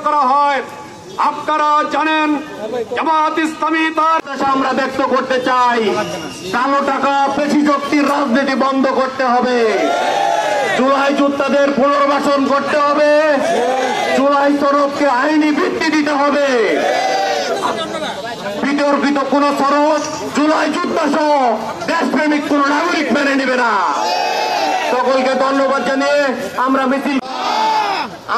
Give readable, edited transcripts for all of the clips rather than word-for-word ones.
করা হয়। আপনারা জানেন জামাত ইসলামী তার আমরা ব্যক্ত করতে চাই, কালো টাকা পেশি শক্তির রাজনীতি বন্ধ করতে হবে। জুলাই যোদ্ধাদের পুনর্বাসন করতে হবে। জুলাই সড়ককে আইনি ভিত্তি দিতে হবে। বিতর্কিত কোন সড়ক জুলাই যোদ্ধা সহ দেশপ্রেমিক কোন নাগরিক মেনে নেবে না। সকলকে ধন্যবাদ জানিয়ে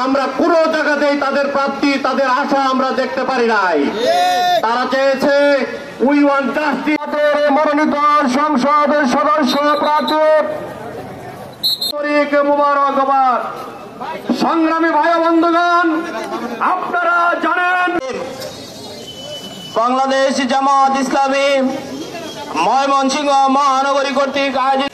আমরা কোন জায়গাতেই তাদের প্রাপ্তি, তাদের আশা আমরা দেখতে পারি নাই। তারা চেয়েছে উই ওয়ান্ট জাস্টিস। মনোনীত সংসদ সদস্য প্রার্থী মুবারকবাদ। সংগ্রামী ভাই বন্ধুগণ, আপনারা জানেন বাংলাদেশ জামাত ইসলামী ময়মনসিংহ মহানগরী কর্তৃক আয়োজিত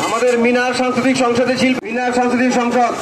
আমাদের মিনার সাংস্কৃতিক সংসদে শিল্পী মিনার সাংস্কৃতিক সংসদ